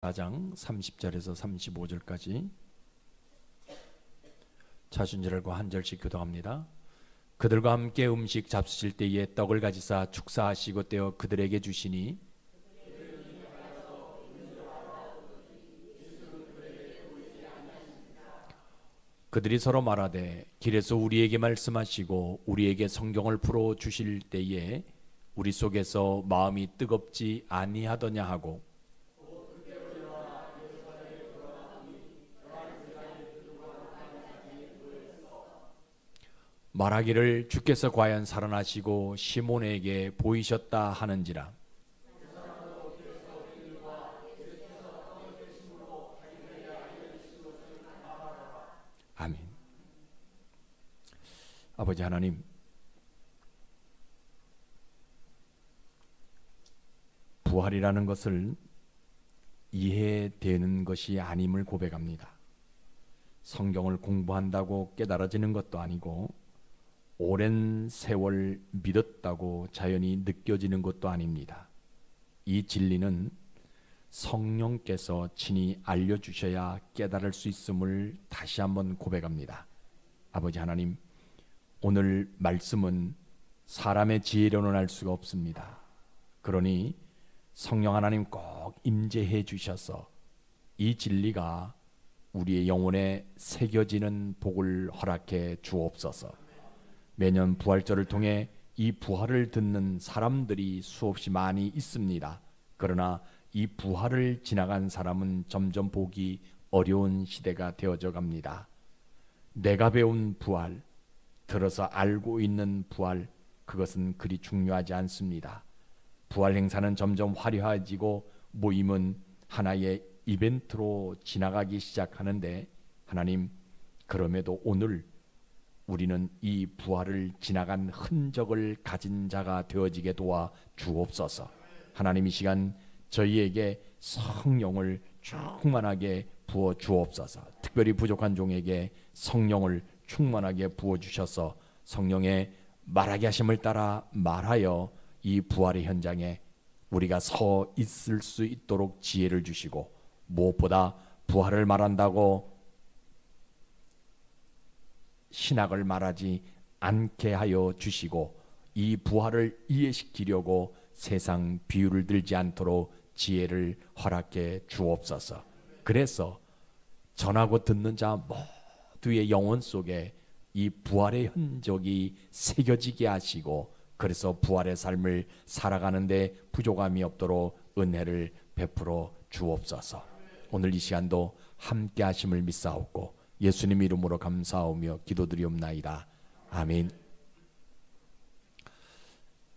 4장 30절에서 35절까지 자순절과 한 절씩 교독합니다. 그들과 함께 음식 잡수실 때에 떡을 가지사 축사하시고 떼어 그들에게 주시니 그들이 서로 말하되 길에서 우리에게 말씀하시고 우리에게 성경을 풀어 주실 때에 우리 속에서 마음이 뜨겁지 아니하더냐 하고 말하기를 주께서 과연 살아나시고 시몬에게 보이셨다 하는지라. 아멘. 아버지 하나님, 부활이라는 것을 이해되는 것이 아님을 고백합니다. 성경을 공부한다고 깨달아지는 것도 아니고 오랜 세월 믿었다고 자연히 느껴지는 것도 아닙니다. 이 진리는 성령께서 친히 알려주셔야 깨달을 수 있음을 다시 한번 고백합니다. 아버지 하나님, 오늘 말씀은 사람의 지혜로는 알 수가 없습니다. 그러니 성령 하나님 꼭 임재해 주셔서 이 진리가 우리의 영혼에 새겨지는 복을 허락해 주옵소서. 매년 부활절을 통해 이 부활을 듣는 사람들이 수없이 많이 있습니다. 그러나 이 부활을 지나간 사람은 점점 보기 어려운 시대가 되어져 갑니다. 내가 배운 부활, 들어서 알고 있는 부활, 그것은 그리 중요하지 않습니다. 부활 행사는 점점 화려해지고 모임은 하나의 이벤트로 지나가기 시작하는데 하나님, 그럼에도 오늘 우리는 이 부활을 지나간 흔적을 가진 자가 되어지게 도와 주옵소서. 하나님, 이 시간 저희에게 성령을 충만하게 부어 주옵소서. 특별히 부족한 종에게 성령을 충만하게 부어 주셔서 성령의 말하게 하심을 따라 말하여 이 부활의 현장에 우리가 서 있을 수 있도록 지혜를 주시고, 무엇보다 부활을 말한다고 신학을 말하지 않게 하여 주시고, 이 부활을 이해시키려고 세상 비유를 들지 않도록 지혜를 허락해 주옵소서. 그래서 전하고 듣는 자 모두의 영혼 속에 이 부활의 흔적이 새겨지게 하시고, 그래서 부활의 삶을 살아가는데 부족함이 없도록 은혜를 베풀어 주옵소서. 오늘 이 시간도 함께 하심을 믿사옵고 예수님 이름으로 감사하며 기도드리옵나이다. 아멘.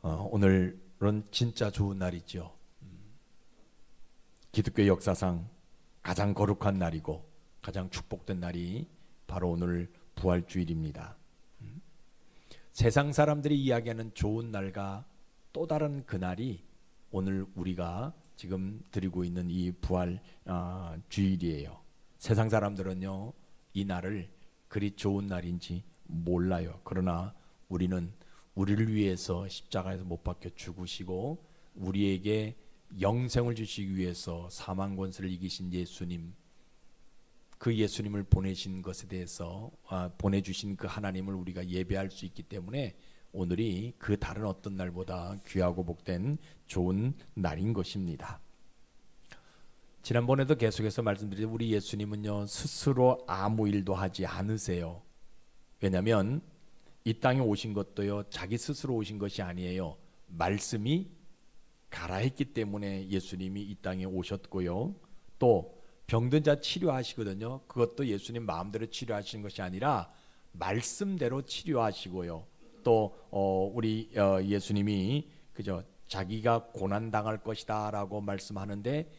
오늘은 진짜 좋은 날이죠. 기독교 역사상 가장 거룩한 날이고 가장 축복된 날이 바로 오늘 부활주일입니다. 세상 사람들이 이야기하는 좋은 날과 또 다른 그날이 오늘 우리가 지금 드리고 있는 이 부활 주일이에요. 세상 사람들은요, 이 날을 그리 좋은 날인지 몰라요. 그러나 우리는 우리를 위해서 십자가에서 못 박혀 죽으시고 우리에게 영생을 주시기 위해서 사망 권세를 이기신 예수님, 그 예수님을 보내신 것에 대해서 보내주신 그 하나님을 우리가 예배할 수 있기 때문에 오늘이 그 다른 어떤 날보다 귀하고 복된 좋은 날인 것입니다. 지난번에도 계속해서 말씀드린 우리 예수님은요, 스스로 아무 일도 하지 않으세요. 왜냐하면 이 땅에 오신 것도요, 자기 스스로 오신 것이 아니에요. 말씀이 가라 했기 때문에 예수님이 이 땅에 오셨고요. 또 병든 자 치료하시거든요. 그것도 예수님 마음대로 치료하시는 것이 아니라 말씀대로 치료하시고요. 또 우리 예수님이 자기가 고난 당할 것이다라고 말씀하는데,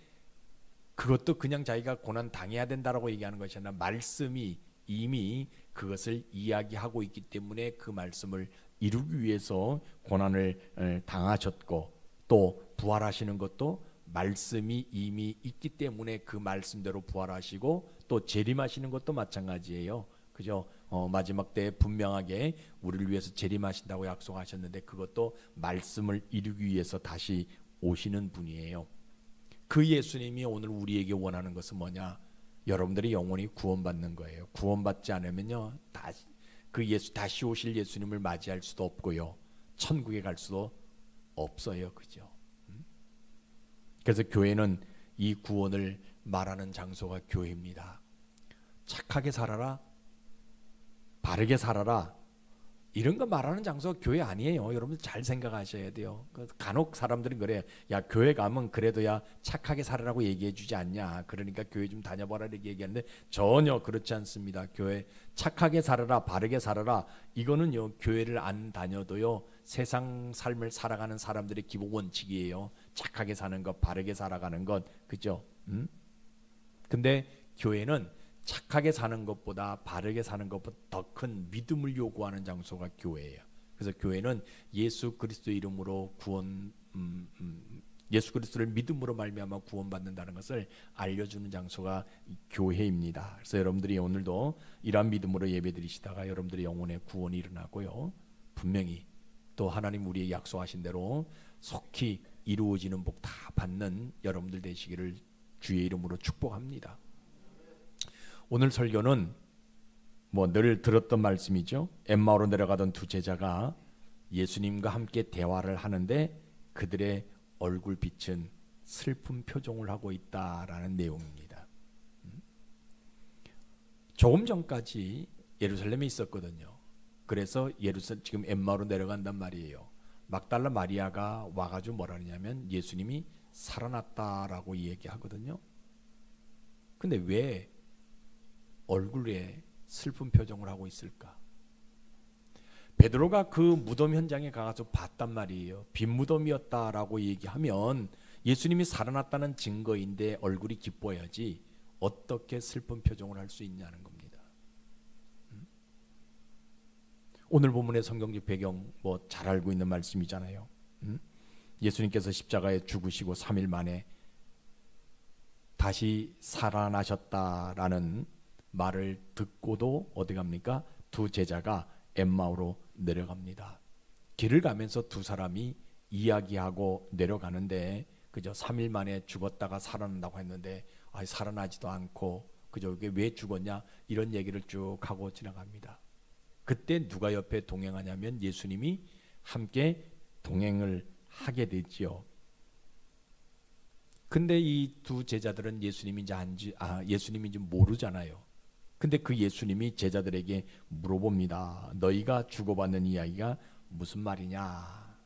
그것도 그냥 자기가 고난 당해야 된다라고 얘기하는 것이 아니라 말씀이 이미 그것을 이야기하고 있기 때문에 그 말씀을 이루기 위해서 고난을 당하셨고, 또 부활하시는 것도 말씀이 이미 있기 때문에 그 말씀대로 부활하시고, 또 재림하시는 것도 마찬가지예요. 그죠? 마지막 때에 분명하게 우리를 위해서 재림하신다고 약속하셨는데 그것도 말씀을 이루기 위해서 다시 오시는 분이에요. 그 예수님이 오늘 우리에게 원하는 것은 뭐냐? 여러분들이 영원히 구원받는 거예요. 구원받지 않으면요, 다시 오실 예수님을 맞이할 수도 없고요, 천국에 갈 수도 없어요. 그죠? 그래서 교회는 이 구원을 말하는 장소가 교회입니다. 착하게 살아라, 바르게 살아라, 이런 거 말하는 장소가 교회 아니에요. 여러분들 잘 생각하셔야 돼요. 간혹 사람들은 그래요. 야, 교회 가면 그래도 야 착하게 살아라고 얘기해 주지 않냐, 그러니까 교회 좀 다녀봐라 이렇게 얘기하는데 전혀 그렇지 않습니다. 교회 착하게 살아라, 바르게 살아라, 이거는요 교회를 안 다녀도요 세상 삶을 살아가는 사람들의 기본 원칙이에요. 착하게 사는 것, 바르게 살아가는 것, 그죠? 근데 교회는 착하게 사는 것보다, 바르게 사는 것보다 더 큰 믿음을 요구하는 장소가 교회예요. 그래서 교회는 예수 그리스도 이름으로 예수 그리스도를 믿음으로 말미암아 구원받는다는 것을 알려주는 장소가 교회입니다. 그래서 여러분들이 오늘도 이러한 믿음으로 예배드리시다가 여러분들의 영혼의 구원이 일어나고요, 분명히 또 하나님 우리의 약속하신 대로 속히 이루어지는 복 다 받는 여러분들 되시기를 주의 이름으로 축복합니다. 오늘 설교는 뭐 늘 들었던 말씀이죠. 엠마오로 내려가던 두 제자가 예수님과 함께 대화를 하는데 그들의 얼굴빛은 슬픈 표정을 하고 있다라는 내용입니다. 조금 전까지 예루살렘에 있었거든요. 그래서 지금 엠마오로 내려간단 말이에요. 막달라 마리아가 와가지고 뭐라 하냐면 예수님이 살아났다라고 얘기하거든요. 근데 왜 얼굴에 슬픈 표정을 하고 있을까? 베드로가 그 무덤 현장에 가서 봤단 말이에요. 빈 무덤이었다라고 얘기하면 예수님이 살아났다는 증거인데 얼굴이 기뻐야지 어떻게 슬픈 표정을 할 수 있냐는 겁니다. 오늘 본문의 성경적 배경 뭐 잘 알고 있는 말씀이잖아요. 예수님께서 십자가에 죽으시고 3일 만에 다시 살아나셨다라는 말을 듣고도 어디 갑니까? 두 제자가 엠마오로 내려갑니다. 길을 가면서 두 사람이 이야기하고 내려가는데 그저 3일 만에 죽었다가 살아난다고 했는데 살아나지도 않고 그저 이게 왜 죽었냐 이런 얘기를 쭉 하고 지나갑니다. 그때 누가 옆에 동행하냐면 예수님이 함께 동행을 하게 되지요. 근데 이 두 제자들은 예수님인지 모르잖아요. 근데 그 예수님이 제자들에게 물어봅니다. 너희가 주고받는 이야기가 무슨 말이냐?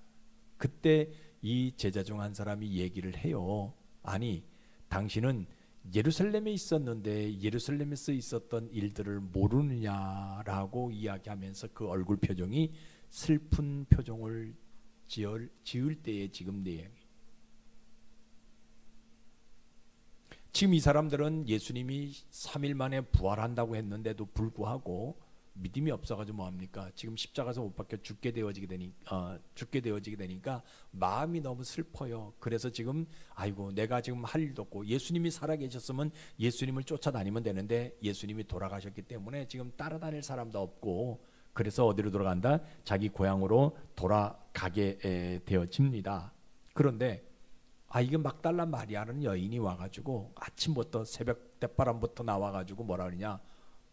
그때 이 제자 중 한 사람이 얘기를 해요. 아니, 당신은 예루살렘에 있었는데 예루살렘에서 있었던 일들을 모르느냐라고 이야기하면서 그 얼굴 표정이 슬픈 표정을 지을 때의 지금 내용이. 지금 이 사람들은 예수님이 3일 만에 부활한다고 했는데도 불구하고 믿음이 없어가지고 뭐합니까? 지금 십자가에서 못 박혀 죽게 되어지게 되니까 마음이 너무 슬퍼요. 그래서 지금 아이고 내가 지금 할 일도 없고 예수님이 살아계셨으면 예수님을 쫓아다니면 되는데 예수님이 돌아가셨기 때문에 지금 따라다닐 사람도 없고 그래서 어디로 돌아간다? 자기 고향으로 돌아가게 되어집니다. 그런데 이게 막달라 마리아라는 여인이 와가지고 아침부터 새벽 때바람부터 나와가지고 뭐라 그러냐,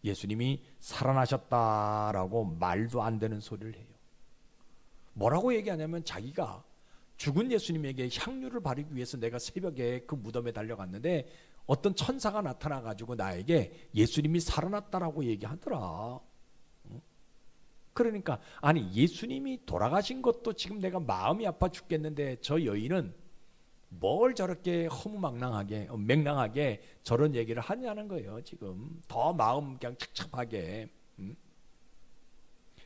예수님이 살아나셨다라고 말도 안 되는 소리를 해요. 뭐라고 얘기하냐면 자기가 죽은 예수님에게 향유를 바르기 위해서 내가 새벽에 그 무덤에 달려갔는데 어떤 천사가 나타나가지고 나에게 예수님이 살아났다라고 얘기하더라. 그러니까 아니 예수님이 돌아가신 것도 지금 내가 마음이 아파 죽겠는데 저 여인은 뭘 저렇게 맹랑하게 저런 얘기를 하냐는 거예요. 지금 더 마음 그냥 착잡하게.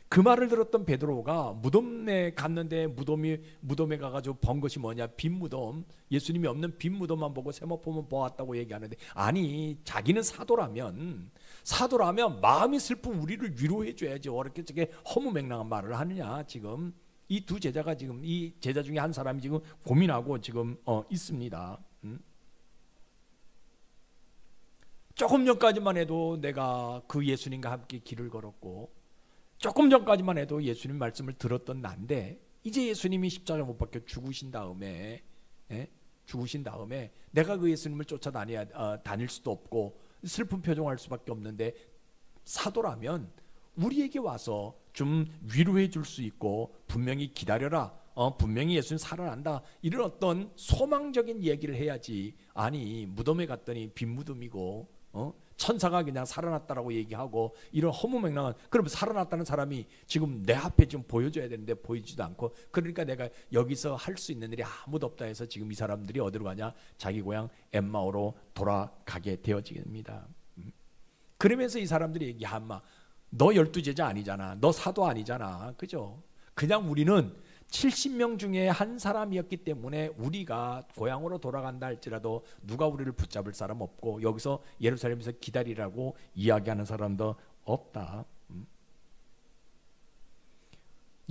그 말을 들었던 베드로가 무덤에 갔는데 무덤에 가가지고 본 것이 뭐냐, 빈 무덤, 예수님이 없는 빈 무덤만 보고 세마포만 보았다고 얘기하는데 아니 자기는 사도라면 마음이 슬픈 우리를 위로해 줘야지 어떻게 저게 허무맹랑한 말을 하느냐. 지금 이 두 제자가 지금 이 제자 중에 한 사람이 지금 고민하고 지금 있습니다. 조금 전까지만 해도 내가 그 예수님과 함께 길을 걸었고 조금 전까지만 해도 예수님 말씀을 들었던 난데 이제 예수님이 십자가 못 박혀 죽으신 다음에 죽으신 다음에 내가 그 예수님을 다닐 수도 없고 슬픈 표정할 수밖에 없는데 사도라면 우리에게 와서 좀 위로해 줄 수 있고 분명히 기다려라, 분명히 예수님 살아난다, 이런 어떤 소망적인 얘기를 해야지. 아니 무덤에 갔더니 빈 무덤이고 천사가 그냥 살아났다라고 얘기하고 이런 허무맹랑한, 그러면 살아났다는 사람이 지금 내 앞에 좀 보여줘야 되는데 보이지도 않고, 그러니까 내가 여기서 할 수 있는 일이 아무도 없다 해서 지금 이 사람들이 어디로 가냐, 자기 고향 엠마오로 돌아가게 되어집니다. 그러면서 이 사람들이 야 인마 너 12제자 아니잖아, 너 사도 아니잖아, 그죠? 그냥 우리는 70명 중에 한 사람이었기 때문에 우리가 고향으로 돌아간다 할지라도 누가 우리를 붙잡을 사람 없고 여기서 예루살렘에서 기다리라고 이야기하는 사람도 없다.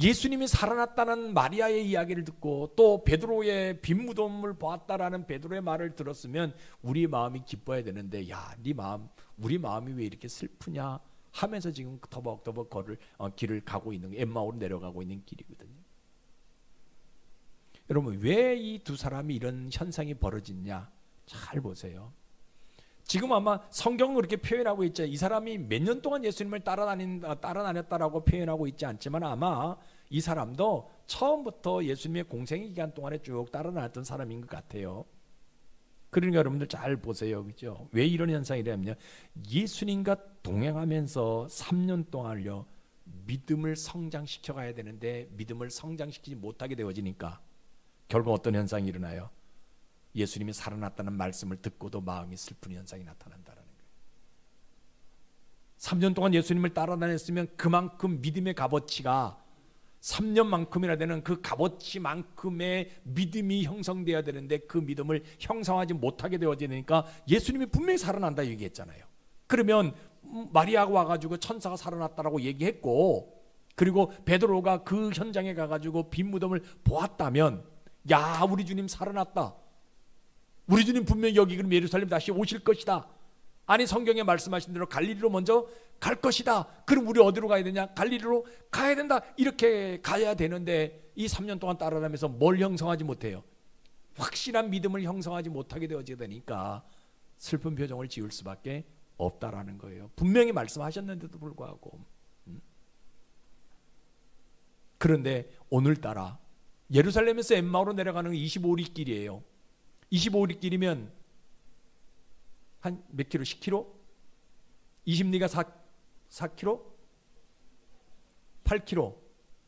예수님이 살아났다는 마리아의 이야기를 듣고 또 베드로의 빈 무덤을 보았다라는 베드로의 말을 들었으면 우리 마음이 기뻐야 되는데, 야, 네 마음, 우리 마음이 왜 이렇게 슬프냐 하면서 지금 터벅터벅 길을 가고 있는, 엠마오로 내려가고 있는 길이거든요. 여러분, 왜 이 두 사람이 이런 현상이 벌어지냐 잘 보세요. 지금 아마 성경은 그렇게 표현하고 있죠. 이 사람이 몇 년 동안 예수님을 따라다녔다라고 표현하고 있지 않지만 아마 이 사람도 처음부터 예수님의 공생의 기간 동안에 쭉 따라다녔던 사람인 것 같아요. 그러니까 여러분들 잘 보세요, 그죠? 왜 이런 현상이 일어나냐? 예수님과 동행하면서 3년 동안요 믿음을 성장시켜 가야 되는데 믿음을 성장시키지 못하게 되어지니까 결국 어떤 현상이 일어나요? 예수님이 살아났다는 말씀을 듣고도 마음이 슬픈 현상이 나타난다는 거예요. 3년 동안 예수님을 따라다녔으면 그만큼 믿음의 값어치가 3년만큼이나 되는 그 값어치만큼의 믿음이 형성되어야 되는데 그 믿음을 형성하지 못하게 되어지니까 예수님이 분명히 살아난다 얘기했잖아요. 그러면 마리아가 와가지고 천사가 살아났다라고 얘기했고, 그리고 베드로가 그 현장에 가가지고 빈 무덤을 보았다면, 야, 우리 주님 살아났다, 우리 주님 분명히 여기 그럼 예루살렘 다시 오실 것이다, 아니 성경에 말씀하신 대로 갈릴리로 먼저 갈 것이다, 그럼 우리 어디로 가야 되냐, 갈릴리로 가야 된다, 이렇게 가야 되는데 이 3년 동안 따라다니면서 뭘 형성하지 못해요? 확실한 믿음을 형성하지 못하게 되어지게 되니까 슬픈 표정을 지을 수밖에 없다라는 거예요. 분명히 말씀하셨는데도 불구하고. 그런데 오늘따라 예루살렘에서 엠마오로 내려가는 25리 길이에요. 25리 길이면 한 몇 킬로? 10킬로? 20리가 4킬로? 8킬로?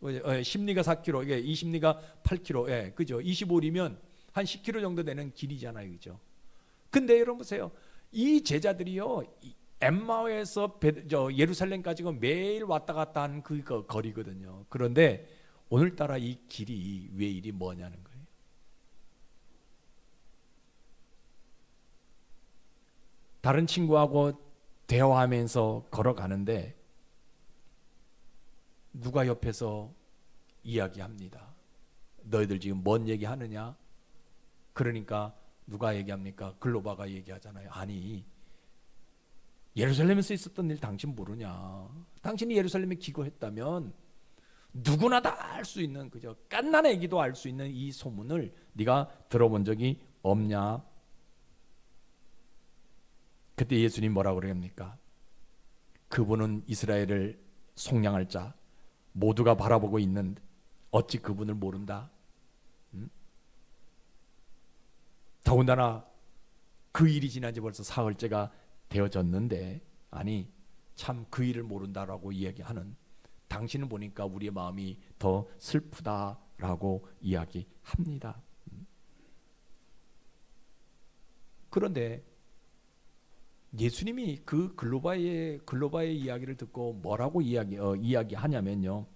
10리가 4킬로, 이게 20리가 8킬로, 예, 그죠? 25리면 한 10킬로 정도 되는 길이잖아요, 그죠? 근데 여러분 보세요, 이 제자들이요, 엠마오에서 예루살렘까지가 매일 왔다 갔다 하는 그 거리거든요. 그런데 오늘따라 이 길이 왜 이리 뭐냐는 거예요. 다른 친구하고 대화하면서 걸어가는데 누가 옆에서 이야기합니다. 너희들 지금 뭔 얘기하느냐? 그러니까 누가 얘기합니까? 글로바가 얘기하잖아요. 아니, 예루살렘에서 있었던 일 당신 모르냐? 당신이 예루살렘에 기거했다면 누구나 다 알 수 있는, 그저 갓난 애기도 알 수 있는 이 소문을 네가 들어본 적이 없냐? 그때 예수님 뭐라고 그럽니까? 그분은 이스라엘을 속량할 자, 모두가 바라보고 있는, 어찌 그분을 모른다? 더군다나 그 일이 지난 지 벌써 사흘째가 되어졌는데, 아니 참 그 일을 모른다라고 이야기하는 당신을 보니까 우리의 마음이 더 슬프다라고 이야기합니다. 그런데 예수님이 그 글로바의 이야기를 듣고 뭐라고 이야기하냐면요,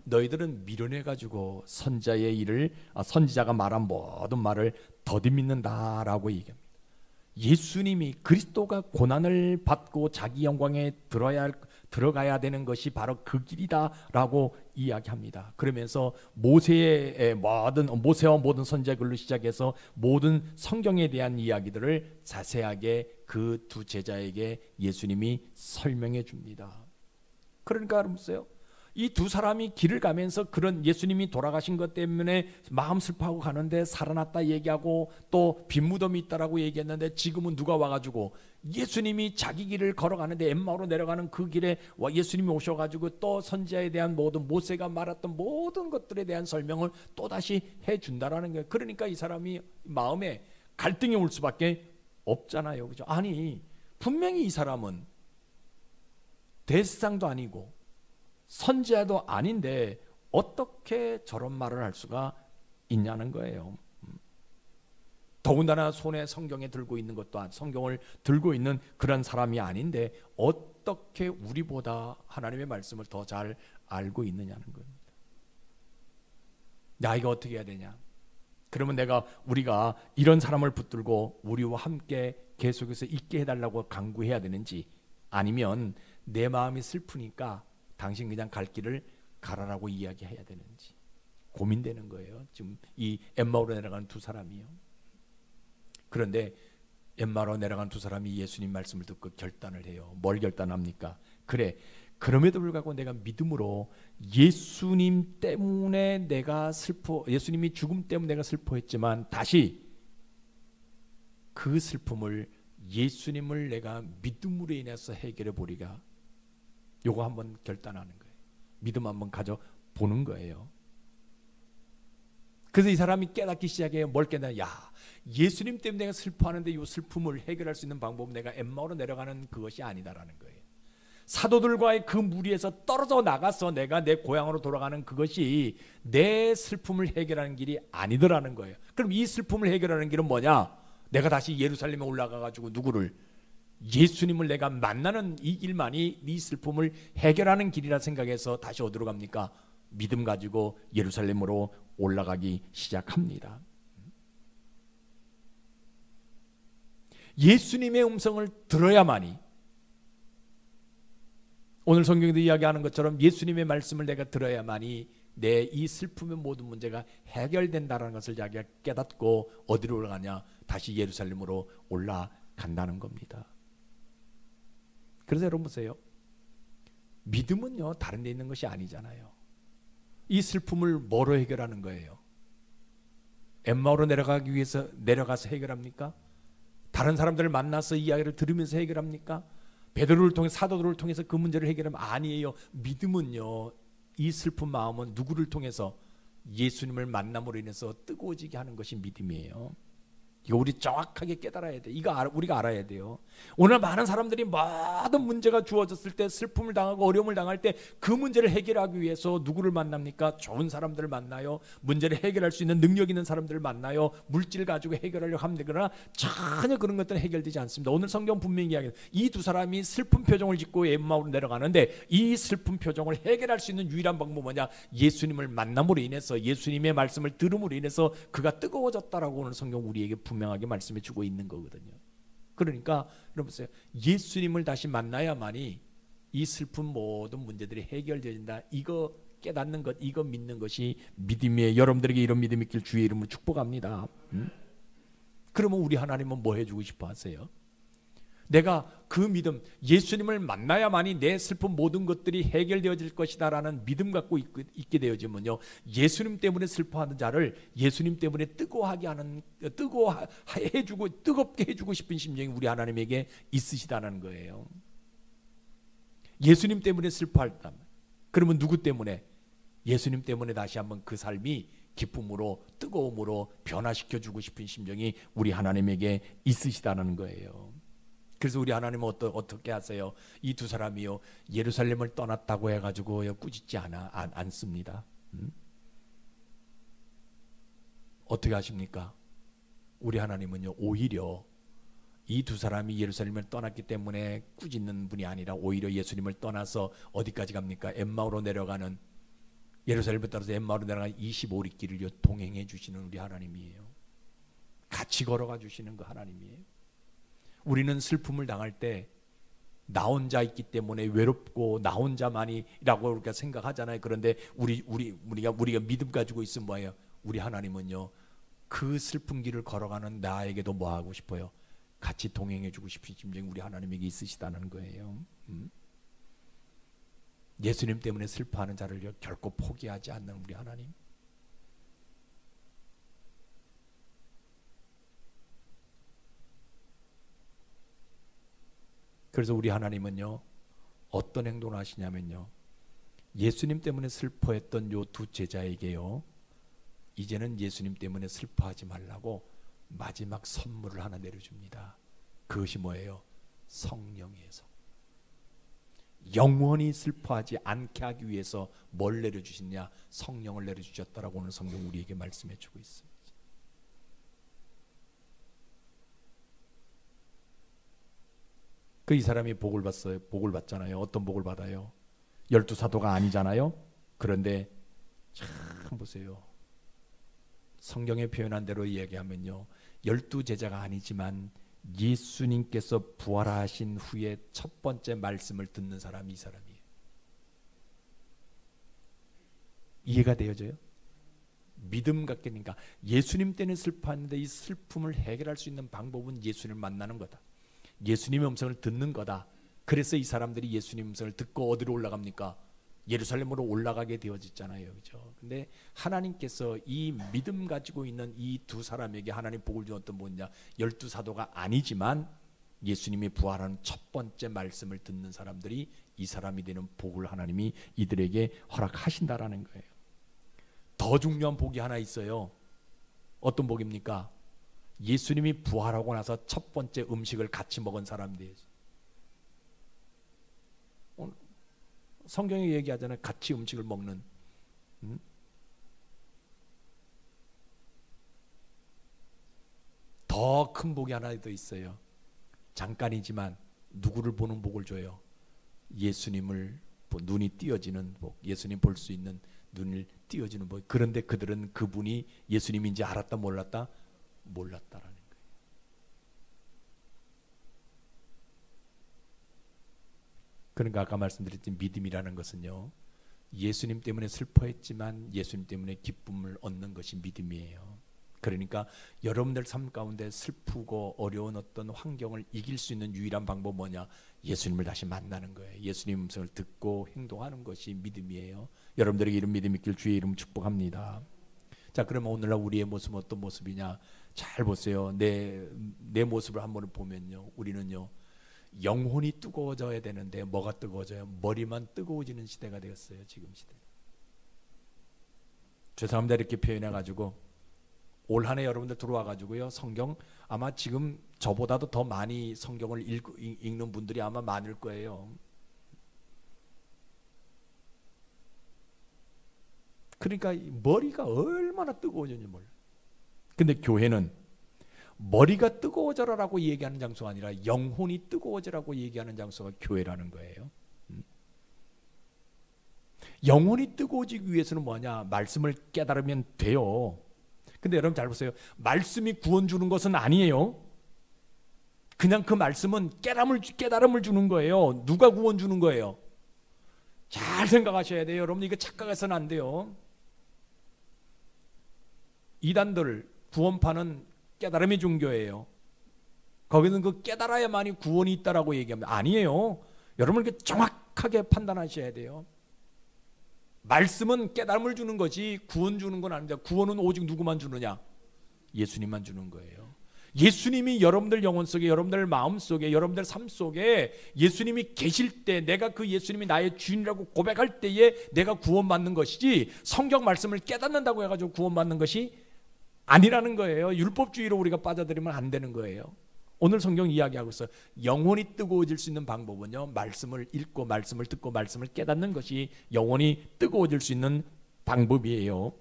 너희들은 미련해가지고 선지자가 말한 모든 말을 더디 믿는다라고 얘기합니다. 예수님이 그리스도가 고난을 받고 자기 영광에 들어가야 되는 것이 바로 그 길이다라고 이야기합니다. 그러면서 모세와 모든 선지자글로 시작해서 모든 성경에 대한 이야기들을 자세하게 그 두 제자에게 예수님이 설명해 줍니다. 그러니까 여러분 보세요, 이 두 사람이 길을 가면서 그런 예수님이 돌아가신 것 때문에 마음 슬퍼하고 가는데 살아났다 얘기하고 또 빈무덤이 있다라고 얘기했는데 지금은 누가 와가지고 예수님이 자기 길을 걸어가는데 엠마오로 내려가는 그 길에 예수님이 오셔가지고 또 선지자에 대한 모든 모세가 말했던 모든 것들에 대한 설명을 또다시 해준다라는 거예요. 그러니까 이 사람이 마음에 갈등이 올 수밖에 없잖아요. 그죠? 아니 분명히 이 사람은 대제사장도 아니고 선지자도 아닌데 어떻게 저런 말을 할 수가 있냐는 거예요. 더군다나 손에 성경에 들고 있는 것도 성경을 들고 있는 그런 사람이 아닌데 어떻게 우리보다 하나님의 말씀을 더 잘 알고 있느냐는 겁니다. 나 이거 어떻게 해야 되냐? 그러면 우리가 이런 사람을 붙들고 우리와 함께 계속해서 있게 해달라고 강구해야 되는지, 아니면 내 마음이 슬프니까 당신 그냥 갈 길을 가라라고 이야기해야 되는지 고민되는 거예요. 지금 이 엠마오로 내려가는 두 사람이요. 그런데 엠마오로 내려간 두 사람이 예수님 말씀을 듣고 결단을 해요. 뭘 결단합니까? 그래, 그럼에도 불구하고 내가 믿음으로 예수님 때문에 예수님이 죽음 때문에 내가 슬퍼했지만 다시 그 슬픔을 예수님을 내가 믿음으로 인해서 해결해 보리가, 요거 한번 결단하는 거예요. 믿음 한번 가져보는 거예요. 그래서 이 사람이 깨닫기 시작해요. 뭘 깨닫냐? 야, 예수님 때문에 내가 슬퍼하는데 이 슬픔을 해결할 수 있는 방법은 내가 엠마오로 내려가는 그것이 아니다라는 거예요. 사도들과의 그 무리에서 떨어져 나가서 내가 내 고향으로 돌아가는 그것이 내 슬픔을 해결하는 길이 아니더라는 거예요. 그럼 이 슬픔을 해결하는 길은 뭐냐? 내가 다시 예루살렘에 올라가가지고 누구를? 예수님을 내가 만나는 이 길만이 네 슬픔을 해결하는 길이라 생각해서 다시 어디로 갑니까? 믿음 가지고 예루살렘으로 올라가기 시작합니다. 예수님의 음성을 들어야만이, 오늘 성경에도 이야기하는 것처럼 예수님의 말씀을 내가 들어야만이 내 이 슬픔의 모든 문제가 해결된다는 것을 자기가 깨닫고 어디로 올라가냐? 다시 예루살렘으로 올라간다는 겁니다. 그래서 여러분 보세요. 믿음은요 다른 데 있는 것이 아니잖아요. 이 슬픔을 뭐로 해결하는 거예요? 엠마오로 내려가기 위해서 내려가서 해결합니까? 다른 사람들을 만나서 이야기를 들으면서 해결합니까? 베드로를 통해 사도들을 통해서 그 문제를 해결하면 아니에요. 믿음은요 이 슬픈 마음은 누구를 통해서? 예수님을 만남으로 인해서 뜨거워지게 하는 것이 믿음이에요. 이거 우리 정확하게 깨달아야 돼. 우리가 알아야 돼요. 오늘 많은 사람들이 모든 문제가 주어졌을 때, 슬픔을 당하고 어려움을 당할 때 그 문제를 해결하기 위해서 누구를 만납니까? 좋은 사람들을 만나요. 문제를 해결할 수 있는 능력 있는 사람들을 만나요. 물질 가지고 해결하려고 하면 되거나 전혀 그런 것들은 해결되지 않습니다. 오늘 성경 분명히 이야기해요. 이 두 사람이 슬픈 표정을 짓고 엠마오로 내려가는데 이 슬픈 표정을 해결할 수 있는 유일한 방법은 뭐냐? 예수님을 만남으로 인해서, 예수님의 말씀을 들음으로 인해서 그가 뜨거워졌다라고 오늘 성경 우리에게 분명하게 말씀해 주고 있는 거거든요. 그러니까 여러분 보세요. 예수님을 다시 만나야만이 이 슬픈 모든 문제들이 해결된다. 이거 깨닫는 것, 이거 믿는 것이 믿음이에요. 여러분들에게 이런 믿음이 있길 주의 이름으로 축복합니다. 그러면 우리 하나님은 뭐 해주고 싶어 하세요? 내가 그 믿음, 예수님을 만나야만이 내 슬픈 모든 것들이 해결되어질 것이다 라는 믿음 갖고 있게 되어지면요, 예수님 때문에 슬퍼하는 자를 예수님 때문에 뜨겁게 해주고 싶은 심정이 우리 하나님에게 있으시다는 거예요. 예수님 때문에 슬퍼한다면, 그러면 누구 때문에? 예수님 때문에 다시 한번 그 삶이 기쁨으로, 뜨거움으로 변화시켜주고 싶은 심정이 우리 하나님에게 있으시다는 거예요. 그래서 우리 하나님은 어떻게 하세요? 이 두 사람이요 예루살렘을 떠났다고 해가지고 꾸짖지 않습니다. 어떻게 하십니까? 우리 하나님은요 오히려 이 두 사람이 예루살렘을 떠났기 때문에 꾸짖는 분이 아니라 오히려 예수님을 떠나서 어디까지 갑니까? 엠마오로 내려가는, 예루살렘을 따라서 엠마오로 내려가는 25리 길을 동행해 주시는 우리 하나님이에요. 같이 걸어가 주시는 그 하나님이에요. 우리는 슬픔을 당할 때 나 혼자 있기 때문에 외롭고 나 혼자만이라고 우리가 생각하잖아요. 그런데 우리가 믿음 가지고 있으면 뭐예요? 우리 하나님은요 그 슬픈 길을 걸어가는 나에게도 뭐 하고 싶어요? 같이 동행해 주고 싶은 심정이 우리 하나님에게 있으시다는 거예요. 예수님 때문에 슬퍼하는 자를 결코 포기하지 않는 우리 하나님. 그래서 우리 하나님은요, 어떤 행동을 하시냐면요, 예수님 때문에 슬퍼했던 요 두 제자에게요, 이제는 예수님 때문에 슬퍼하지 말라고 마지막 선물을 하나 내려줍니다. 그것이 뭐예요? 성령이에요. 영원히 슬퍼하지 않게 하기 위해서 뭘 내려주시냐? 성령을 내려주셨다라고 오늘 성경 우리에게 말씀해 주고 있습니다. 그 이 사람이 복을 받았어요. 복을 받잖아요. 어떤 복을 받아요? 12사도가 아니잖아요. 그런데 참 보세요. 성경에 표현한 대로 이야기하면요, 12제자가 아니지만 예수님께서 부활하신 후에 첫 번째 말씀을 듣는 사람이 이 사람이에요. 이해가 되어져요? 믿음 갖게니까 예수님 때는 슬퍼하는데 이 슬픔을 해결할 수 있는 방법은 예수님을 만나는 거다. 예수님의 음성을 듣는 거다. 그래서 이 사람들이 예수님 음성을 듣고 어디로 올라갑니까? 예루살렘으로 올라가게 되어졌잖아요. 그죠? 근데 하나님께서 이 믿음 가지고 있는 이 두 사람에게 하나님 복을 주었던 뭐냐? 12사도가 아니지만 예수님이 부활하는 첫 번째 말씀을 듣는 사람들이 이 사람이 되는 복을 하나님이 이들에게 허락하신다라는 거예요. 더 중요한 복이 하나 있어요. 어떤 복입니까? 예수님이 부활하고 나서 첫 번째 음식을 같이 먹은 사람들이에요. 성경이 얘기하잖아요. 같이 음식을 먹는. 더 큰 복이 하나 더 있어요. 잠깐이지만 누구를 보는 복을 줘요? 예수님을 눈이 띄어지는 복. 예수님 볼 수 있는 눈을 띄어지는 복. 그런데 그들은 그분이 예수님인지 알았다 몰랐다? 몰랐다라는 거예요. 그러니까 아까 말씀드렸던 믿음이라는 것은요, 예수님 때문에 슬퍼했지만 예수님 때문에 기쁨을 얻는 것이 믿음이에요. 그러니까 여러분들 삶 가운데 슬프고 어려운 어떤 환경을 이길 수 있는 유일한 방법 뭐냐? 예수님을 다시 만나는 거예요. 예수님 음성을 듣고 행동하는 것이 믿음이에요. 여러분들에게 이런 믿음이 있길 주의 이름 축복합니다. 자, 그러면 오늘날 우리의 모습은 어떤 모습이냐? 잘 보세요. 내 모습을 한번 보면요, 우리는요, 영혼이 뜨거워져야 되는데 뭐가 뜨거워져요? 머리만 뜨거워지는 시대가 되었어요. 지금 시대. 죄송합니다. 이렇게 표현해가지고 올 한 해 여러분들 들어와가지고요, 성경 아마 지금 저보다도 더 많이 성경을 읽는 분들이 아마 많을 거예요. 그러니까 머리가 얼마나 뜨거워졌는지 몰라요. 근데 교회는 머리가 뜨거워져라라고 얘기하는 장소가 아니라 영혼이 뜨거워져라고 얘기하는 장소가 교회라는 거예요. 영혼이 뜨거워지기 위해서는 뭐냐? 말씀을 깨달으면 돼요. 근데 여러분 잘 보세요. 말씀이 구원 주는 것은 아니에요. 그냥 그 말씀은 깨달음을 주는 거예요. 누가 구원 주는 거예요? 잘 생각하셔야 돼요. 여러분 이거 착각해서는 안 돼요. 이단들 구원파는 깨달음의 종교예요. 거기는 그 깨달아야만이 구원이 있다라고 얘기합니다. 아니에요. 여러분 이렇게 정확하게 판단하셔야 돼요. 말씀은 깨달음을 주는 거지 구원 주는 건 아닙니다. 구원은 오직 누구만 주느냐? 예수님만 주는 거예요. 예수님이 여러분들 영혼 속에, 여러분들 마음 속에, 여러분들 삶 속에 예수님이 계실 때, 내가 그 예수님이 나의 주인이라고 고백할 때에 내가 구원받는 것이지, 성경 말씀을 깨닫는다고 해가지고 구원받는 것이 아니라는 거예요. 율법주의로 우리가 빠져들이면 안 되는 거예요. 오늘 성경 이야기하고 있어요. 영혼이 뜨거워질 수 있는 방법은요, 말씀을 읽고 말씀을 듣고 말씀을 깨닫는 것이 영혼이 뜨거워질 수 있는 방법이에요.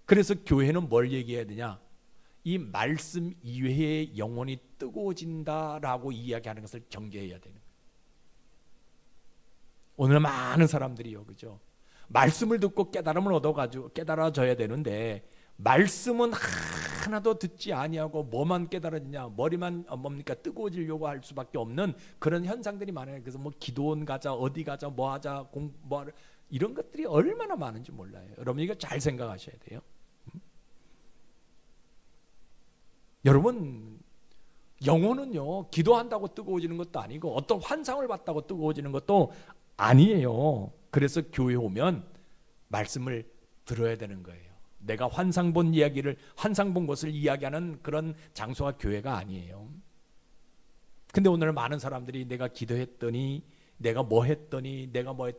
그래서 교회는 뭘 얘기해야 되냐? 이 말씀 이외에 영혼이 뜨거워진다라고 이야기하는 것을 경계해야 되는 거예요. 오늘 많은 사람들이요, 그죠? 말씀을 듣고 깨달음을 얻어가지고 깨달아져야 되는데, 말씀은 하나도 듣지 아니하고 뭐만 깨달았냐? 머리만 뭡니까? 뜨거워지려고 할 수밖에 없는 그런 현상들이 많아요. 그래서 뭐 기도원 가자, 어디 가자, 뭐 하자, 이런 것들이 얼마나 많은지 몰라요. 여러분 이거 잘 생각하셔야 돼요. 여러분 영혼은요, 기도한다고 뜨거워지는 것도 아니고 어떤 환상을 봤다고 뜨거워지는 것도 아니에요. 그래서 교회 오면 말씀을 들어야 되는 거예요. 내가 환상 본 것을 이야기하는 그런 장소가 교회가 아니에요. 근데 오늘 많은 사람들이 내가 기도했더니, 내가 뭐 했더니,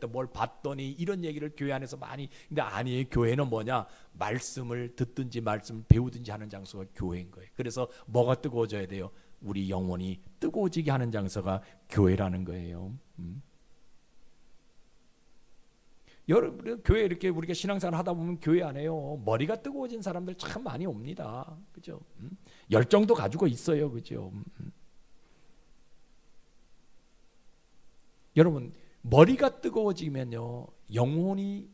뭘 봤더니 이런 얘기를 교회 안에서 많이. 근데 아니에요. 교회는 뭐냐? 말씀을 듣든지 말씀을 배우든지 하는 장소가 교회인 거예요. 그래서 뭐가 뜨거워져야 돼요? 우리 영혼이 뜨거워지게 하는 장소가 교회라는 거예요. 여러분, 교회 이렇게 우리가 신앙생활 하다 보면 교회 안에요, 머리가 뜨거워진 사람들 참 많이 옵니다. 그죠? 열정도 가지고 있어요. 그죠? 여러분, 머리가 뜨거워지면요, 영혼이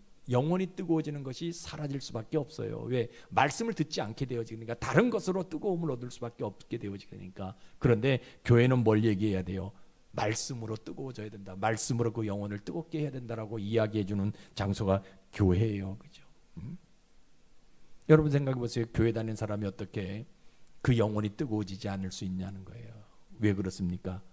뜨거워지는 것이 사라질 수밖에 없어요. 왜? 말씀을 듣지 않게 되어지니까 다른 것으로 뜨거움을 얻을 수밖에 없게 되어지니까. 그런데 교회는 뭘 얘기해야 돼요? 말씀으로 뜨거워져야 된다. 말씀으로 그 영혼을 뜨겁게 해야 된다라고 이야기해 주는 장소가 교회예요. 그죠? 여러분 생각해 보세요. 교회 다니는 사람이 어떻게 그 영혼이 뜨거워지지 않을 수 있냐는 거예요. 왜 그렇습니까?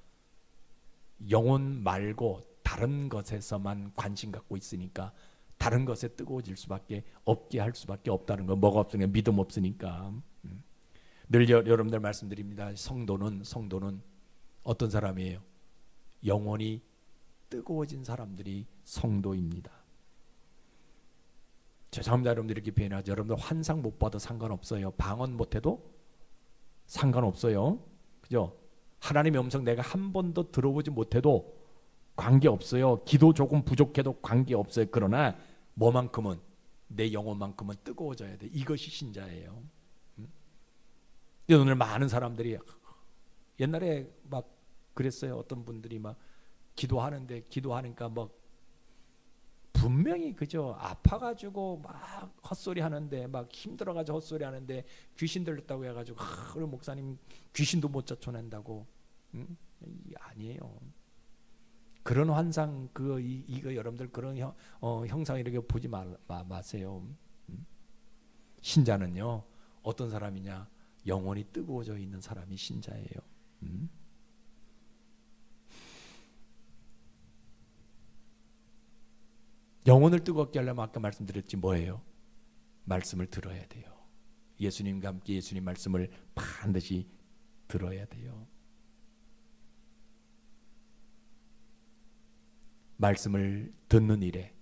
영혼 말고 다른 것에서만 관심 갖고 있으니까 다른 것에 뜨거워질 수밖에 없게 할 수밖에 없다는 거. 뭐가 없으니까? 믿음 없으니까. 늘 여러분들 말씀드립니다. 성도는 어떤 사람이에요? 영혼이 뜨거워진 사람들이 성도입니다. 죄송합니다. 여러분들 이렇게 표현하죠. 여러분들 환상 못 봐도 상관없어요. 방언 못해도 상관없어요. 그죠? 하나님의 음성 내가 한 번도 들어보지 못해도 관계없어요. 기도 조금 부족해도 관계없어요. 그러나 뭐만큼은, 내 영혼만큼은 뜨거워져야 돼. 이것이 신자예요. 오늘 많은 사람들이, 옛날에 막 그랬어요. 어떤 분들이 막 기도하니까 막 분명히, 그죠, 아파가지고 막 헛소리 하는데, 막 힘들어가지고 헛소리 하는데 귀신 들렸다고 해가지고 우리 목사님 귀신도 못 쫓아낸다고. 아니에요. 그런 환상, 이거 여러분들 그런 형상 이렇게 보지 마세요. 신자는요, 어떤 사람이냐? 영혼이 뜨거워져 있는 사람이 신자예요. 영혼을 뜨겁게 하려면 아까 말씀드렸지 뭐예요? 말씀을 들어야 돼요. 예수님과 함께 예수님 말씀을 반드시 들어야 돼요. 말씀을 듣는 일에,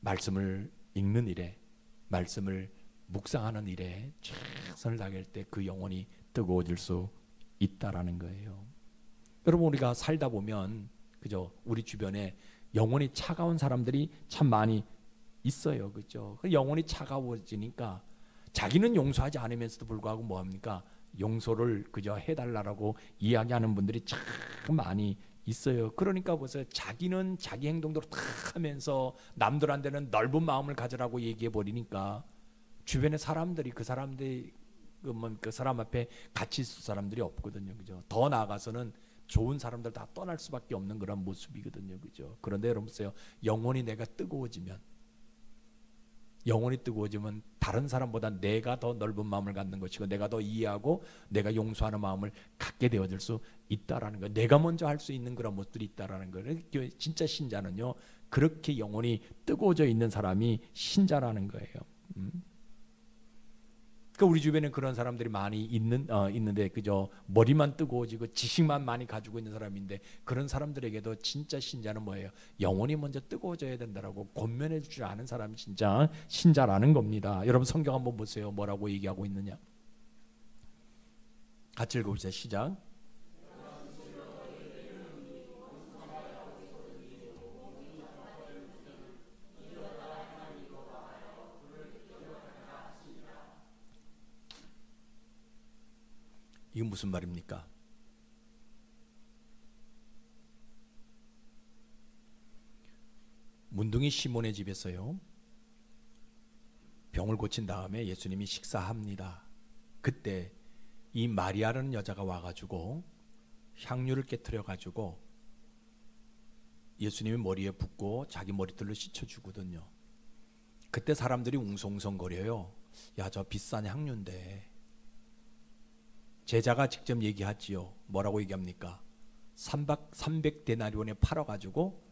말씀을 읽는 일에, 말씀을 묵상하는 일에 최선을 다할 때 그 영혼이 뜨거워질 수 있다라는 거예요. 여러분, 우리가 살다 보면, 그죠, 우리 주변에 영혼이 차가운 사람들이 참 많이 있어요. 그죠? 영혼이 차가워지니까 자기는 용서하지 않으면서도 불구하고 뭐합니까? 용서를 그저 해달라고 이야기하는 분들이 참 많이 있어요. 그러니까 보세요. 자기는 자기 행동대로 다 하면서 남들한테는 넓은 마음을 가져라고 얘기해 버리니까 주변의 사람들이 그 사람 앞에 같이 있을 사람들이 없거든요. 그죠? 더 나아가서는 좋은 사람들 다 떠날 수밖에 없는 그런 모습이거든요. 그죠? 그런데 여러분 보세요. 영혼이 뜨거워지면 다른 사람보다 내가 더 넓은 마음을 갖는 것이고 내가 더 이해하고 내가 용서하는 마음을 갖게 되어질 수 있다라는 거예요. 내가 먼저 할 수 있는 그런 모습들이 있다라는 거예요. 진짜 신자는요, 그렇게 영혼이 뜨거워져 있는 사람이 신자라는 거예요. 그러니까 우리 주변에 그런 사람들이 많이 있는데, 그죠? 머리만 뜨거워지고 지식만 많이 가지고 있는 사람인데, 그런 사람들에게도 진짜 신자는 뭐예요? 영혼이 먼저 뜨거워져야 된다라고 권면해 주지 않은 사람이 진짜 신자라는 겁니다. 여러분 성경 한번 보세요. 뭐라고 얘기하고 있느냐? 같이 읽어보세요. 시작. 이게 무슨 말입니까? 문둥이 시몬의 집에서요, 병을 고친 다음에 예수님이 식사합니다. 그때 이 마리아라는 여자가 와가지고 향유를 깨트려가지고 예수님의 머리에 붓고 자기 머리털로 씻혀주거든요. 그때 사람들이 웅성웅성거려요. 야, 저 비싼 향유인데 제자가 직접 얘기하지요. 뭐라고 얘기합니까? 300데나리온에 팔아가지고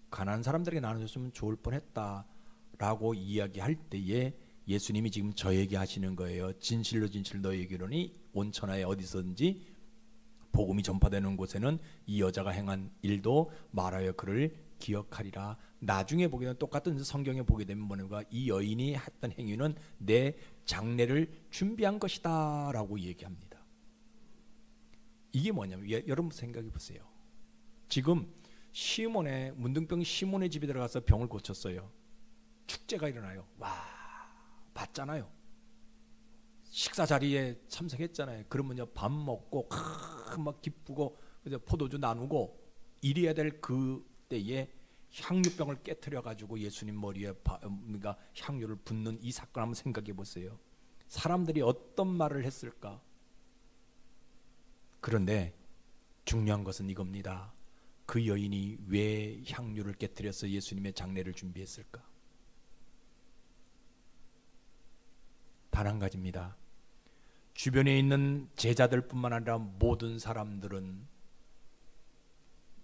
가난한 사람들에게 나눠줬으면 좋을 뻔했다라고 이야기할 때에 예수님이 지금 저에게 하시는 거예요. 진실로 진실 너에게 이르노니 온 천하에 어디서든지 복음이 전파되는 곳에는 이 여자가 행한 일도 말하여 그를 기억하리라. 나중에 보게 되면 똑같은 성경에 보게 되면 뭐냐면 이 여인이 했던 행위는 내 장례를 준비한 것이다 라고 얘기합니다. 이게 뭐냐면 여러분 생각해 보세요. 지금 시몬의 문둥병 시몬의 집에 들어가서 병을 고쳤어요. 축제가 일어나요. 와, 봤잖아요. 식사 자리에 참석했잖아요. 그러면요 밥 먹고 막 기쁘고 포도주 나누고 이래야 될 그때에 향유병을 깨트려 가지고 예수님 머리에 그러니까 향유를 붓는 이 사건 한번 생각해 보세요. 사람들이 어떤 말을 했을까? 그런데 중요한 것은 이겁니다. 그 여인이 왜 향유를 깨트려서 예수님의 장례를 준비했을까? 단 한 가지입니다. 주변에 있는 제자들뿐만 아니라 모든 사람들은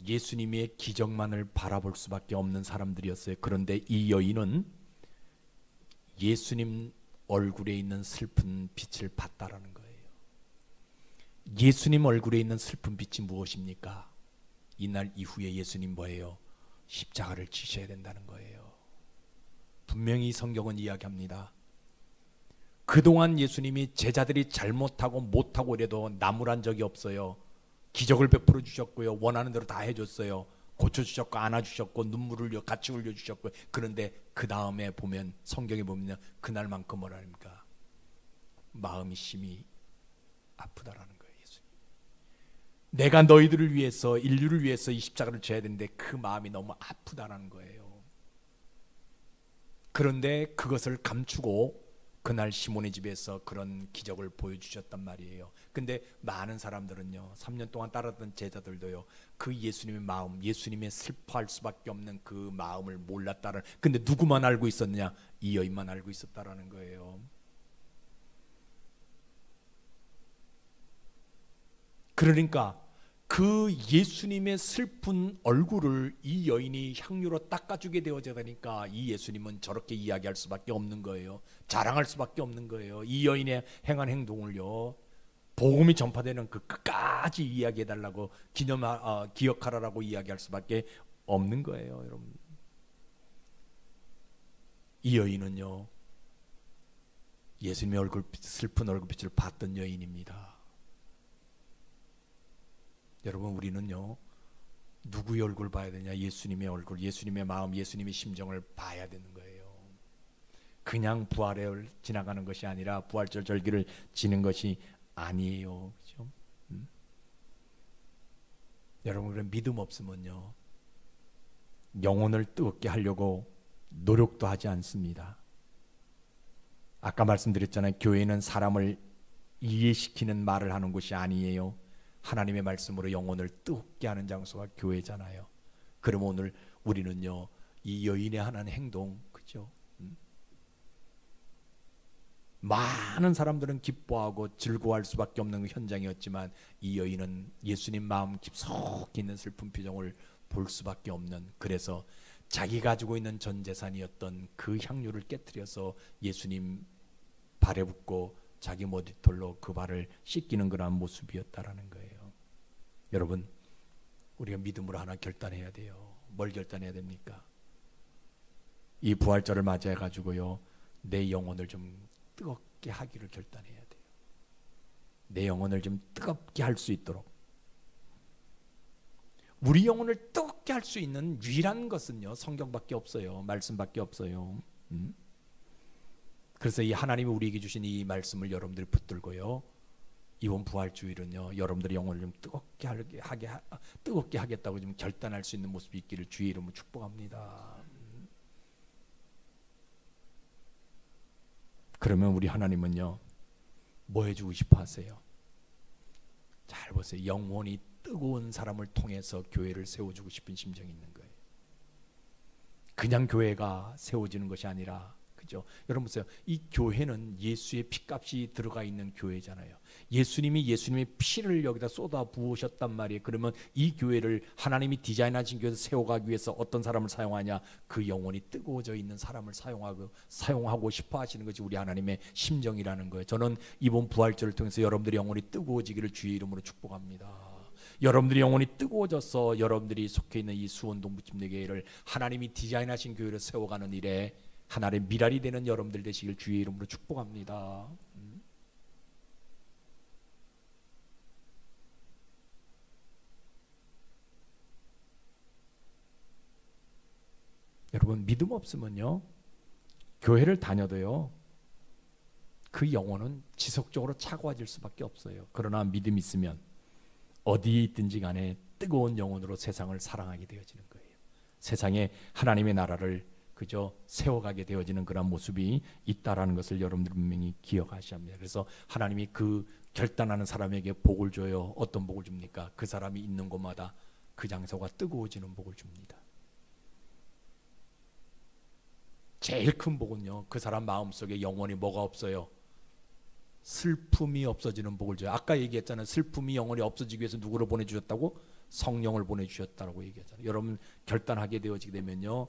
예수님의 기적만을 바라볼 수밖에 없는 사람들이었어요. 그런데 이 여인은 예수님 얼굴에 있는 슬픈 빛을 봤다라는 거예요. 예수님 얼굴에 있는 슬픈 빛이 무엇입니까? 이날 이후에 예수님 뭐예요? 십자가를 지셔야 된다는 거예요. 분명히 성경은 이야기합니다. 그동안 예수님이 제자들이 잘못하고 못하고 이래도 나무란 적이 없어요. 기적을 베풀어 주셨고요. 원하는 대로 다 해줬어요. 고쳐주셨고 안아주셨고 눈물을 같이 흘려주셨고요. 그런데 그 다음에 보면 성경에 보면 그날만큼 뭐라 합니까? 마음이 심히 아프다라는 거예요. 예수님. 내가 너희들을 위해서 인류를 위해서 이 십자가를 져야 되는데 그 마음이 너무 아프다라는 거예요. 그런데 그것을 감추고 그날 시몬의 집에서 그런 기적을 보여주셨단 말이에요. 근데 많은 사람들은요 3년 동안 따랐던 제자들도요 그 예수님의 마음, 예수님의 슬퍼할 수밖에 없는 그 마음을 몰랐다는. 근데 누구만 알고 있었느냐? 이 여인만 알고 있었다라는 거예요. 그러니까 그 예수님의 슬픈 얼굴을 이 여인이 향유로 닦아주게 되어져야 되니까 이 예수님은 저렇게 이야기할 수밖에 없는 거예요. 자랑할 수밖에 없는 거예요. 이 여인의 행한 행동을요 복음이 전파되는 그 끝까지 이야기해달라고 기억하라라고 이야기할 수밖에 없는 거예요. 여러분, 이 여인은요 예수님의 슬픈 얼굴빛을 봤던 여인입니다. 여러분, 우리는요 누구의 얼굴 봐야 되냐? 예수님의 얼굴, 예수님의 마음, 예수님의 심정을 봐야 되는 거예요. 그냥 부활을 지나가는 것이 아니라 부활절 절기를 지는 것이 아니에요. 그렇죠? 여러분, 그런 믿음 없으면요 영혼을 뜨겁게 하려고 노력도 하지 않습니다. 아까 말씀드렸잖아요. 교회는 사람을 이해시키는 말을 하는 곳이 아니에요. 하나님의 말씀으로 영혼을 뜨겁게 하는 장소가 교회잖아요. 그럼 오늘 우리는요 이 여인의 하는 행동, 그죠? 많은 사람들은 기뻐하고 즐거워할 수밖에 없는 현장이었지만 이 여인은 예수님 마음 깊숙이 있는 슬픈 표정을 볼 수밖에 없는, 그래서 자기 가지고 있는 전 재산이었던 그 향유를 깨트려서 예수님 발에 붓고 자기 머리털로 그 발을 씻기는 그런 모습이었다라는 거예요. 여러분, 우리가 믿음으로 하나 결단해야 돼요. 뭘 결단해야 됩니까? 이 부활절을 맞이해 가지고요 내 영혼을 좀 뜨겁게 하기를 결단해야 돼요. 내 영혼을 좀 뜨겁게 할 수 있도록. 우리 영혼을 뜨겁게 할 수 있는 유일한 것은요 성경밖에 없어요. 말씀밖에 없어요. 그래서 이 하나님이 우리에게 주신 이 말씀을 여러분들이 붙들고요 이번 부활주일은요 여러분들의 영혼을 좀 뜨겁게 하겠다고 좀 결단할 수 있는 모습이 있기를 주의 이름으로 축복합니다. 그러면 우리 하나님은요 뭐 해주고 싶어 하세요? 잘 보세요. 영혼이 뜨거운 사람을 통해서 교회를 세워주고 싶은 심정이 있는 거예요. 그냥 교회가 세워지는 것이 아니라, 그죠? 여러분 보세요. 이 교회는 예수의 피값이 들어가 있는 교회잖아요. 예수님의 피를 여기다 쏟아 부으셨단 말이에요. 그러면 이 교회를 하나님이 디자인하신 교회에서 세워가기 위해서 어떤 사람을 사용하냐? 그 영혼이 뜨거워져 있는 사람을 사용하고 싶어 하시는 것이 우리 하나님의 심정이라는 거예요. 저는 이번 부활절을 통해서 여러분들의 영혼이 뜨거워지기를 주의 이름으로 축복합니다. 여러분들이 영혼이 뜨거워져서 여러분들이 속해 있는 이 수원 동부침례 교회를 하나님이 디자인하신 교회로 세워가는 일에 하나의 미랄이 되는 여러분들 되시길 주의 이름으로 축복합니다. 여러분 믿음 없으면요 교회를 다녀도요 그 영혼은 지속적으로 차가워질 수밖에 없어요. 그러나 믿음 있으면 어디에 있든지 간에 뜨거운 영혼으로 세상을 사랑하게 되어지는 거예요. 세상에 하나님의 나라를 그저 세워가게 되어지는 그런 모습이 있다라는 것을 여러분들 분명히 기억하셔야 합니다. 그래서 하나님이 그 결단하는 사람에게 복을 줘요. 어떤 복을 줍니까? 그 사람이 있는 곳마다 그 장소가 뜨거워지는 복을 줍니다. 제일 큰 복은요 그 사람 마음속에 영원히 뭐가 없어요? 슬픔이 없어지는 복을 줘요. 아까 얘기했잖아요. 슬픔이 영원히 없어지기 위해서 누구를 보내주셨다고? 성령을 보내주셨다고 얘기했잖아요. 여러분 결단하게 되어지게 되면요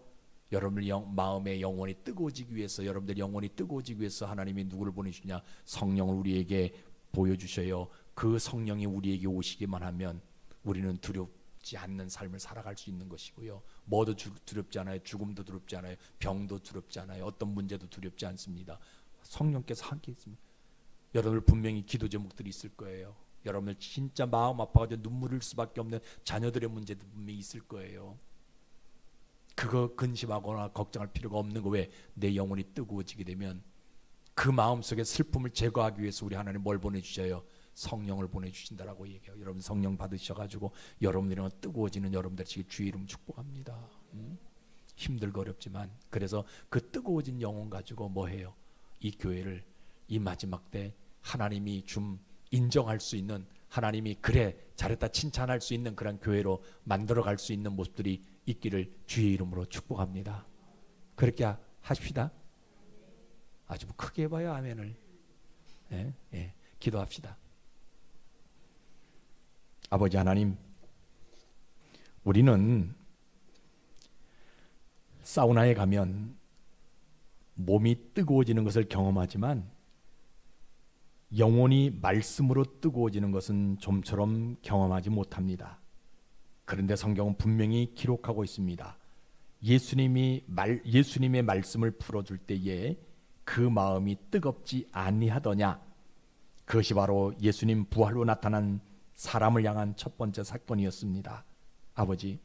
여러분들 마음의 영혼이 뜨거워지기 위해서 여러분들 영혼이 뜨거워지기 위해서 하나님이 누구를 보내주냐? 성령을 우리에게 보여주셔요. 그 성령이 우리에게 오시기만 하면 우리는 두렵지 않는 삶을 살아갈 수 있는 것이고요. 뭐도 두렵지 않아요. 죽음도 두렵지 않아요. 병도 두렵지 않아요. 어떤 문제도 두렵지 않습니다. 성령께서 함께 있습니다. 여러분들 분명히 기도 제목들이 있을 거예요. 여러분들 진짜 마음 아파가지고 눈물 흘릴 수밖에 없는 자녀들의 문제도 분명히 있을 거예요. 그거 근심하거나 걱정할 필요가 없는 거. 왜? 내 영혼이 뜨거워지게 되면 그 마음속에 슬픔을 제거하기 위해서 우리 하나님 뭘 보내주셔요? 성령을 보내주신다라고 얘기해요. 여러분 성령 받으셔가지고 여러분들은 뜨거워지는 여러분들 주의 이름 축복합니다. 힘들고 어렵지만 그래서 그 뜨거워진 영혼 가지고 뭐 해요? 이 교회를 이 마지막 때 하나님이 좀 인정할 수 있는, 하나님이 그래 잘했다 칭찬할 수 있는 그런 교회로 만들어갈 수 있는 모습들이 있기를 주의 이름으로 축복합니다. 그렇게 하십시다. 아주 크게 해봐요 아멘을. 기도합시다. 아버지 하나님, 우리는 사우나에 가면 몸이 뜨거워지는 것을 경험하지만 영혼이 말씀으로 뜨거워지는 것은 좀처럼 경험하지 못합니다. 그런데 성경은 분명히 기록하고 있습니다. 예수님의 말씀을 풀어줄 때에 그 마음이 뜨겁지 아니하더냐. 그것이 바로 예수님 부활로 나타난 사람을 향한 첫 번째 사건이었습니다. 아버지,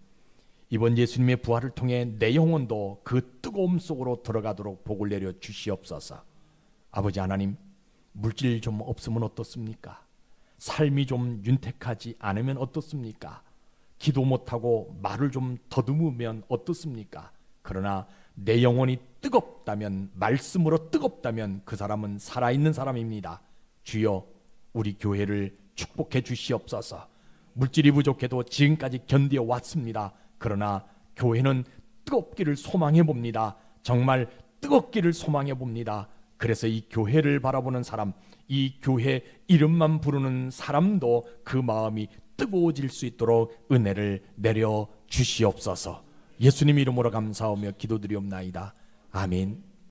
이번 예수님의 부활을 통해 내 영혼도 그 뜨거움 속으로 들어가도록 복을 내려 주시옵소서. 아버지 하나님, 물질 좀 없으면 어떻습니까? 삶이 좀 윤택하지 않으면 어떻습니까? 기도 못하고 말을 좀 더듬으면 어떻습니까? 그러나 내 영혼이 뜨겁다면, 말씀으로 뜨겁다면 그 사람은 살아있는 사람입니다. 주여, 우리 교회를 축복해 주시옵소서. 물질이 부족해도 지금까지 견디어 왔습니다. 그러나 교회는 뜨겁기를 소망해 봅니다. 정말 뜨겁기를 소망해 봅니다. 그래서 이 교회를 바라보는 사람, 이 교회 이름만 부르는 사람도 그 마음이 뜨거워질 수 있도록 은혜를 내려 주시옵소서. 예수님 이름으로 감사하며 기도드리옵나이다. 아멘.